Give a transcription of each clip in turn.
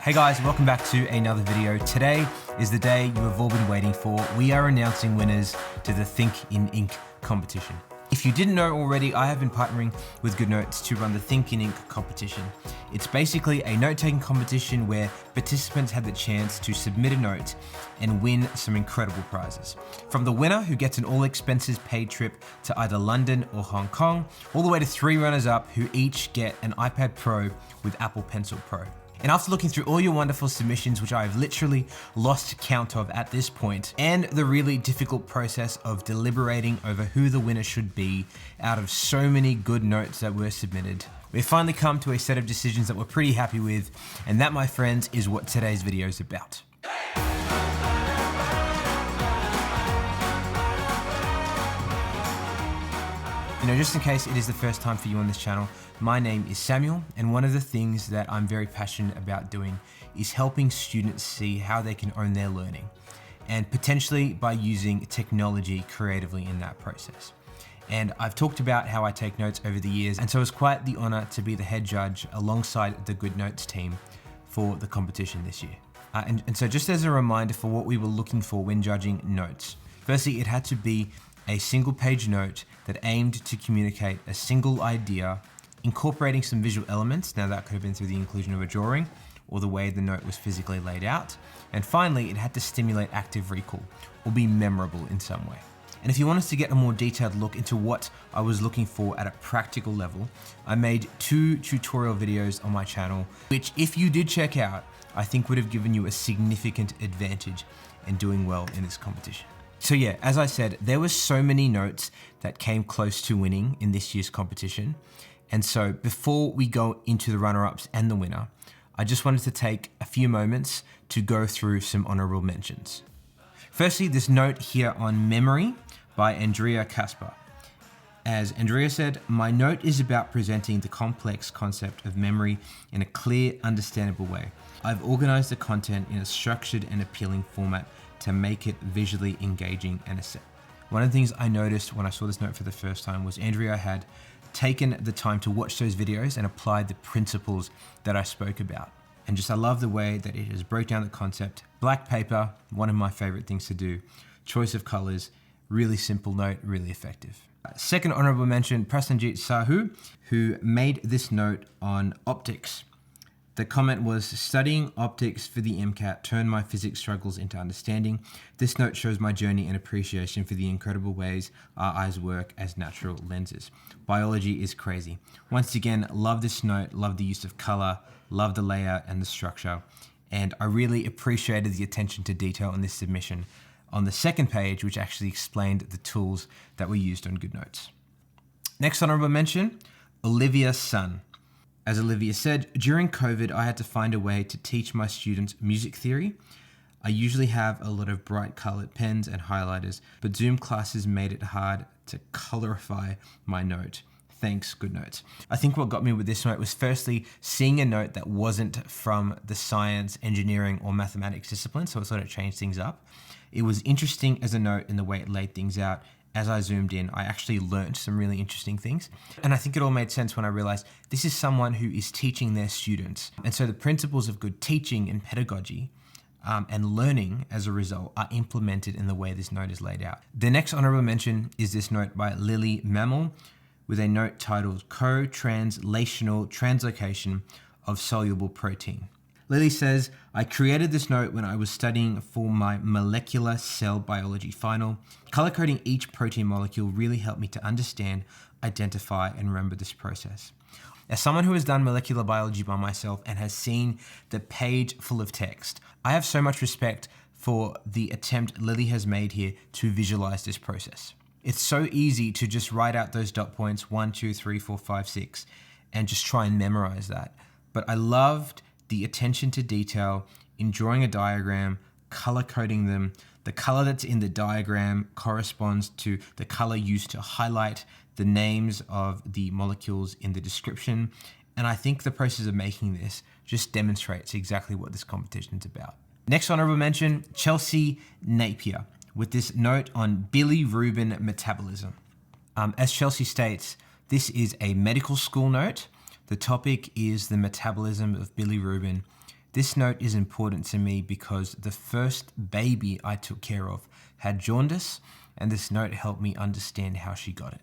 Hey guys, welcome back to another video. Today is the day you have all been waiting for. We are announcing winners to the Think in Ink competition. If you didn't know already, I have been partnering with Goodnotes to run the Think in Ink competition. It's basically a note-taking competition where participants have the chance to submit a note and win some incredible prizes. From the winner, who gets an all-expenses-paid trip to either London or Hong Kong, all the way to 3 runners-up who each get an iPad Pro with Apple Pencil Pro. And after looking through all your wonderful submissions, which I've literally lost count of at this point, and the really difficult process of deliberating over who the winner should be out of so many good notes that were submitted, we've finally come to a set of decisions that we're pretty happy with, and that, my friends, is what today's video is about. You know, just in case it is the first time for you on this channel, my name is Samuel, and one of the things that I'm very passionate about doing is helping students see how they can own their learning, and potentially by using technology creatively in that process. And I've talked about how I take notes over the years, and so it's quite the honor to be the head judge alongside the Goodnotes team for the competition this year. And so just as a reminder for what we were looking for when judging notes, firstly, it had to be a single page note that aimed to communicate a single idea, incorporating some visual elements. Now that could have been through the inclusion of a drawing or the way the note was physically laid out. And finally, it had to stimulate active recall or be memorable in some way. And if you want us to get a more detailed look into what I was looking for at a practical level, I made 2 tutorial videos on my channel, which if you did check out, I think would have given you a significant advantage in doing well in this competition. So yeah, as I said, there were so many notes that came close to winning in this year's competition. And so before we go into the runner-ups and the winner, I just wanted to take a few moments to go through some honorable mentions. Firstly, this note here on memory by Andrea Kasper. As Andrea said, my note is about presenting the complex concept of memory in a clear, understandable way. I've organized the content in a structured and appealing format to make it visually engaging and accessible. One of the things I noticed when I saw this note for the first time was Andrea had taken the time to watch those videos and applied the principles that I spoke about. And just I love the way that it has broke down the concept. Black paper, one of my favorite things to do. Choice of colors, really simple note, really effective. Second honorable mention, Prasenjit Sahu, who made this note on optics. The comment was, studying optics for the MCAT turned my physics struggles into understanding. This note shows my journey and appreciation for the incredible ways our eyes work as natural lenses. Biology is crazy. Once again, love this note, love the use of color, love the layout and the structure. And I really appreciated the attention to detail in this submission on the second page, which actually explained the tools that were used on Goodnotes. Next honorable mention, Olivia Sun. As Olivia said, during COVID, I had to find a way to teach my students music theory. I usually have a lot of bright colored pens and highlighters, but Zoom classes made it hard to colorify my note. Thanks, Goodnotes. I think what got me with this note was firstly, seeing a note that wasn't from the science, engineering, or mathematics discipline, so it sort of changed things up. It was interesting as a note in the way it laid things out. As I zoomed in, I actually learned some really interesting things. And I think it all made sense when I realized this is someone who is teaching their students. And so the principles of good teaching and pedagogy and learning as a result are implemented in the way this note is laid out. The next honorable mention is this note by Lily Mammal with a note titled Co-Translational Translocation of Soluble Protein. Lily says, I created this note when I was studying for my molecular cell biology final. Color coding each protein molecule really helped me to understand, identify, and remember this process. As someone who has done molecular biology by myself and has seen the page full of text, I have so much respect for the attempt Lily has made here to visualize this process. It's so easy to just write out those dot points, 1, 2, 3, 4, 5, 6, and just try and memorize that. But I loved the attention to detail in drawing a diagram, color coding them. The color that's in the diagram corresponds to the color used to highlight the names of the molecules in the description. And I think the process of making this just demonstrates exactly what this competition is about. Next honorable mention, Chelsea Napier, with this note on bilirubin metabolism. As Chelsea states, this is a medical school note. The topic is the metabolism of bilirubin. This note is important to me because the first baby I took care of had jaundice, and this note helped me understand how she got it.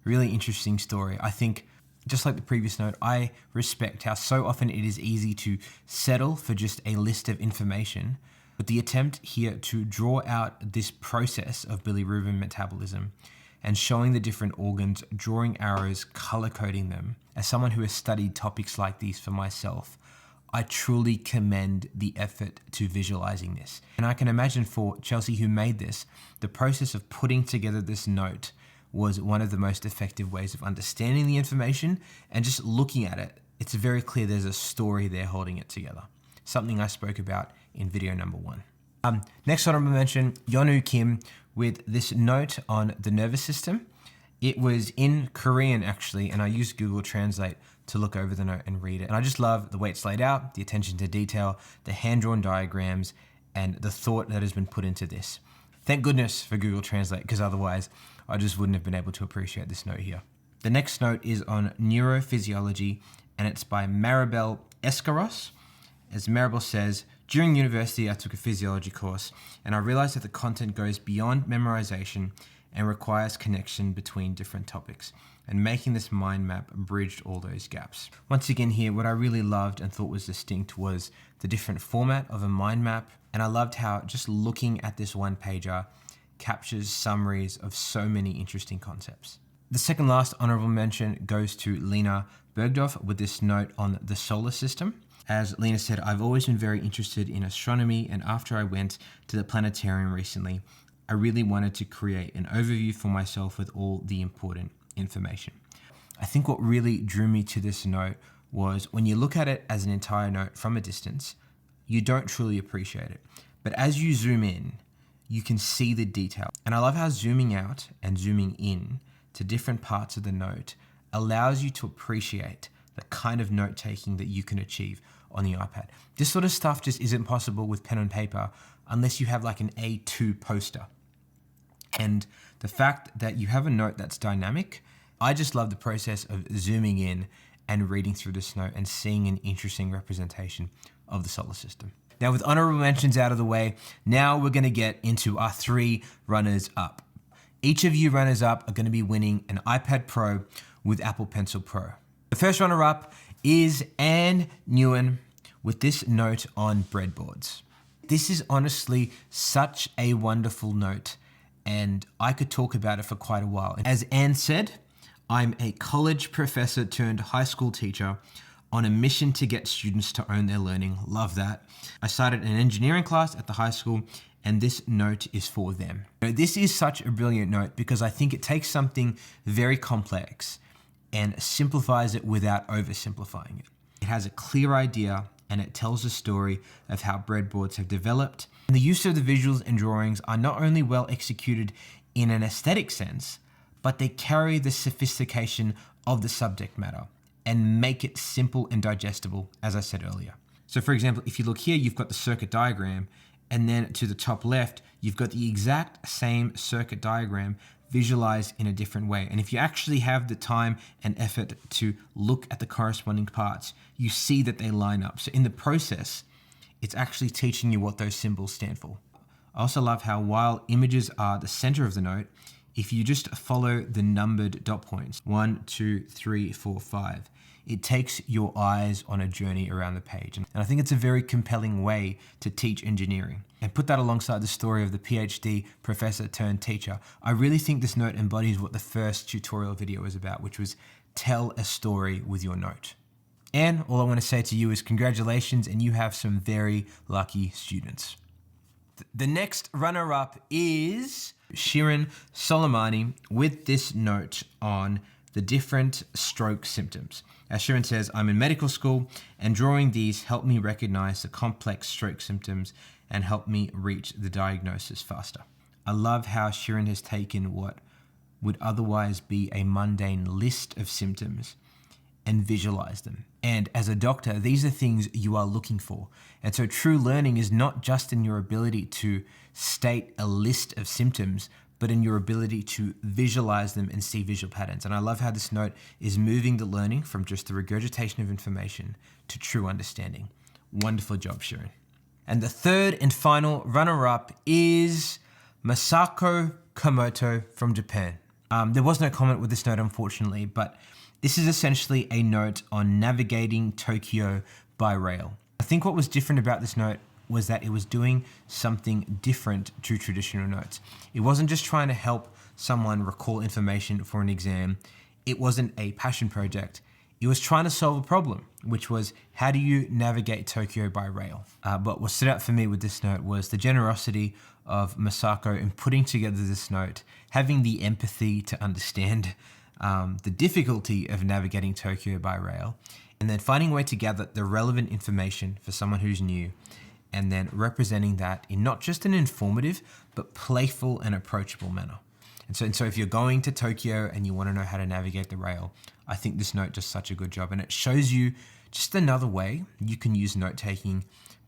Really interesting story. I think, just like the previous note, I respect how so often it is easy to settle for just a list of information, but the attempt here to draw out this process of bilirubin metabolism and showing the different organs, drawing arrows, color coding them. As someone who has studied topics like these for myself, I truly commend the effort to visualizing this. And I can imagine for Chelsea, who made this, the process of putting together this note was one of the most effective ways of understanding the information, and just looking at it, it's very clear there's a story there holding it together. Something I spoke about in video number 1. Next honorable mention, Yeonu Kim with this note on the nervous system. It was in Korean actually, and I used Google Translate to look over the note and read it. And I just love the way it's laid out, the attention to detail, the hand-drawn diagrams, and the thought that has been put into this. Thank goodness for Google Translate, because otherwise I just wouldn't have been able to appreciate this note here. The next note is on neurophysiology, and it's by Maribel Escaros. As Maribel says, during university I took a physiology course, and I realized that the content goes beyond memorization and requires connection between different topics, and making this mind map bridged all those gaps. Once again here, what I really loved and thought was distinct was the different format of a mind map, and I loved how just looking at this one pager captures summaries of so many interesting concepts. The second last honorable mention goes to Lena Bergdorf with this note on the solar system. As Lena said, I've always been very interested in astronomy, and after I went to the planetarium recently, I really wanted to create an overview for myself with all the important information. I think what really drew me to this note was when you look at it as an entire note from a distance, you don't truly appreciate it. But as you zoom in, you can see the detail. And I love how zooming out and zooming in to different parts of the note allows you to appreciate the kind of note taking that you can achieve on the iPad. This sort of stuff just isn't possible with pen and paper unless you have like an A2 poster. And the fact that you have a note that's dynamic, I just love the process of zooming in and reading through this note and seeing an interesting representation of the solar system. Now, with honorable mentions out of the way, now we're going to get into our 3 runners up. Each of you runners up are going to be winning an iPad Pro with Apple Pencil Pro. The first runner up is Anne Nguyen with this note on breadboards. This is honestly such a wonderful note, and I could talk about it for quite a while. As Anne said, I'm a college professor turned high school teacher on a mission to get students to own their learning. Love that. I started an engineering class at the high school, and this note is for them. This is such a brilliant note because I think it takes something very complex and simplifies it without oversimplifying it. It has a clear idea, and it tells a story of how breadboards have developed. And the use of the visuals and drawings are not only well executed in an aesthetic sense, but they carry the sophistication of the subject matter and make it simple and digestible, as I said earlier. So for example, if you look here, you've got the circuit diagram, and then to the top left, you've got the exact same circuit diagram visualized in a different way. And if you actually have the time and effort to look at the corresponding parts, you see that they line up. So in the process, it's actually teaching you what those symbols stand for. I also love how while images are the center of the note, if you just follow the numbered dot points, 1, 2, 3, 4, 5, it takes your eyes on a journey around the page. And I think it's a very compelling way to teach engineering. And put that alongside the story of the PhD professor turned teacher, I really think this note embodies what the first tutorial video was about, which was tell a story with your note. And all I want to say to you is congratulations, and you have some very lucky students. The next runner-up is Shirin Soleimani with this note on the different stroke symptoms. As Shirin says, I'm in medical school, and drawing these helped me recognize the complex stroke symptoms and help me reach the diagnosis faster. I love how Shirin has taken what would otherwise be a mundane list of symptoms and visualize them. And as a doctor, these are things you are looking for. And so true learning is not just in your ability to state a list of symptoms, but in your ability to visualize them and see visual patterns. And I love how this note is moving the learning from just the regurgitation of information to true understanding. Wonderful job, Sharon. And the third and final runner-up is Masako Komoto from Japan. There was no comment with this note, unfortunately, but this is essentially a note on navigating Tokyo by rail. I think what was different about this note was that it was doing something different to traditional notes. It wasn't just trying to help someone recall information for an exam. It wasn't a passion project. It was trying to solve a problem, which was how do you navigate Tokyo by rail? But what stood out for me with this note was the generosity of Masako in putting together this note, having the empathy to understand the difficulty of navigating Tokyo by rail, and then finding a way to gather the relevant information for someone who's new, and then representing that in not just an informative, but playful and approachable manner. And so if you're going to Tokyo and you want to know how to navigate the rail, I think this note does such a good job, and it shows you just another way you can use note-taking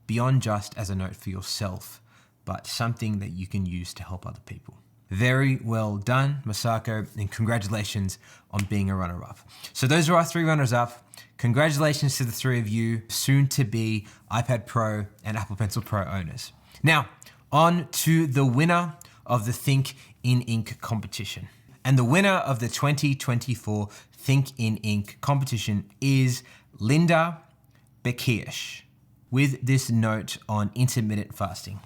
beyond just as a note for yourself, but something that you can use to help other people. Very well done, Masako, and congratulations on being a runner-up. So those are our 3 runners-up. Congratulations to the 3 of you, soon to be iPad Pro and Apple Pencil Pro owners. Now, on to the winner of the Think in Ink competition. And the winner of the 2024 Think in Ink competition is Linda Bekirsch with this note on intermittent fasting.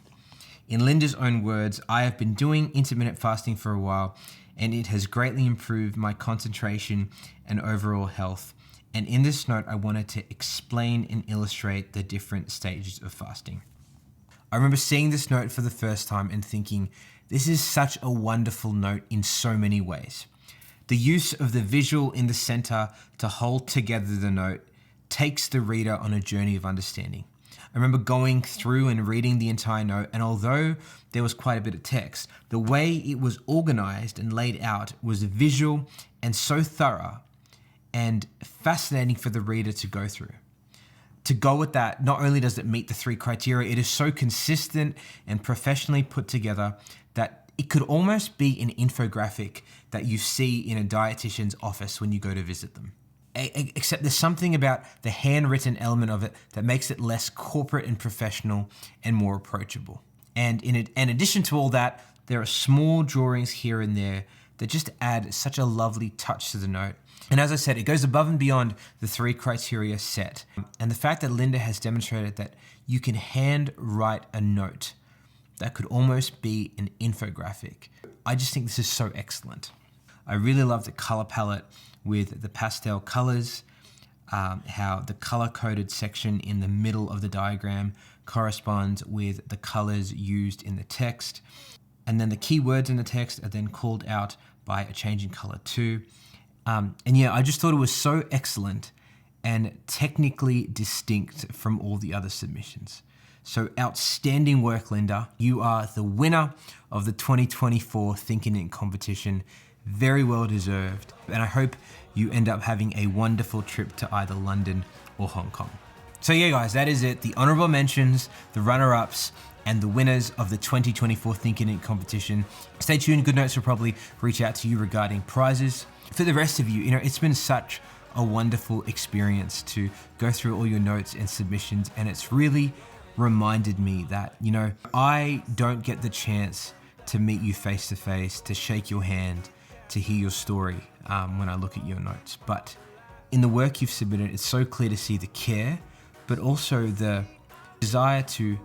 In Linda's own words, I have been doing intermittent fasting for a while, and it has greatly improved my concentration and overall health. And in this note, I wanted to explain and illustrate the different stages of fasting. I remember seeing this note for the first time and thinking, this is such a wonderful note in so many ways. The use of the visual in the center to hold together the note takes the reader on a journey of understanding. I remember going through and reading the entire note, and although there was quite a bit of text, the way it was organized and laid out was visual and so thorough and fascinating for the reader to go through. To go with that, not only does it meet the 3 criteria, it is so consistent and professionally put together that it could almost be an infographic that you see in a dietitian's office when you go to visit them. Except there's something about the handwritten element of it that makes it less corporate and professional and more approachable. And in addition to all that, there are small drawings here and there that just add such a lovely touch to the note. And as I said, it goes above and beyond the 3 criteria set. And the fact that Linda has demonstrated that you can hand write a note that could almost be an infographic, I just think this is so excellent. I really love the color palette with the pastel colors, how the color-coded section in the middle of the diagram corresponds with the colors used in the text. And then the keywords in the text are then called out by a change in color too. And yeah, I just thought it was so excellent and technically distinct from all the other submissions. So outstanding work, Linda. You are the winner of the 2024 Think in Ink competition. Very well deserved. And I hope you end up having a wonderful trip to either London or Hong Kong. So yeah, guys, that is it. The honorable mentions, the runner-ups, and the winners of the 2024 Think in Ink competition. Stay tuned. Goodnotes will probably reach out to you regarding prizes. For the rest of you, it's been such a wonderful experience to go through all your notes and submissions, and it's really reminded me that, I don't get the chance to meet you face to face, to shake your hand, to hear your story when I look at your notes. But in the work you've submitted, it's so clear to see the care, but also the desire to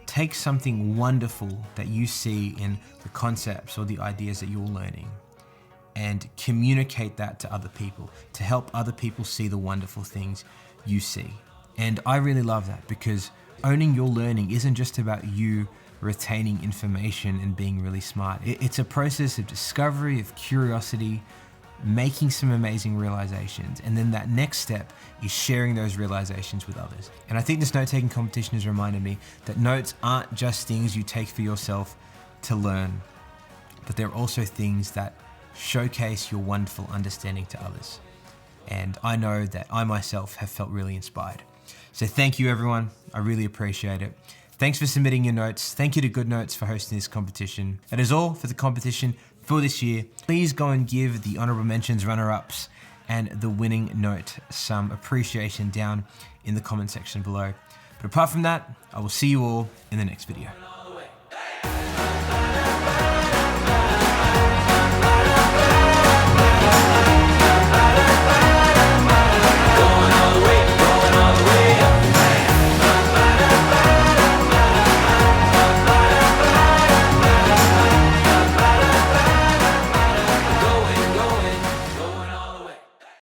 take something wonderful that you see in the concepts or the ideas that you're learning and communicate that to other people, to help other people see the wonderful things you see. And I really love that, because owning your learning isn't just about you retaining information and being really smart. It's a process of discovery, of curiosity, making some amazing realizations, and then that next step is sharing those realizations with others. And I think this note-taking competition has reminded me that notes aren't just things you take for yourself to learn, but they're also things that showcase your wonderful understanding to others. And I know that I myself have felt really inspired. So thank you, everyone. I really appreciate it. Thanks for submitting your notes. Thank you to Goodnotes for hosting this competition. That is all for the competition for this year. Please go and give the honorable mentions, runner-ups, and the winning note some appreciation down in the comment section below. But apart from that, I will see you all in the next video.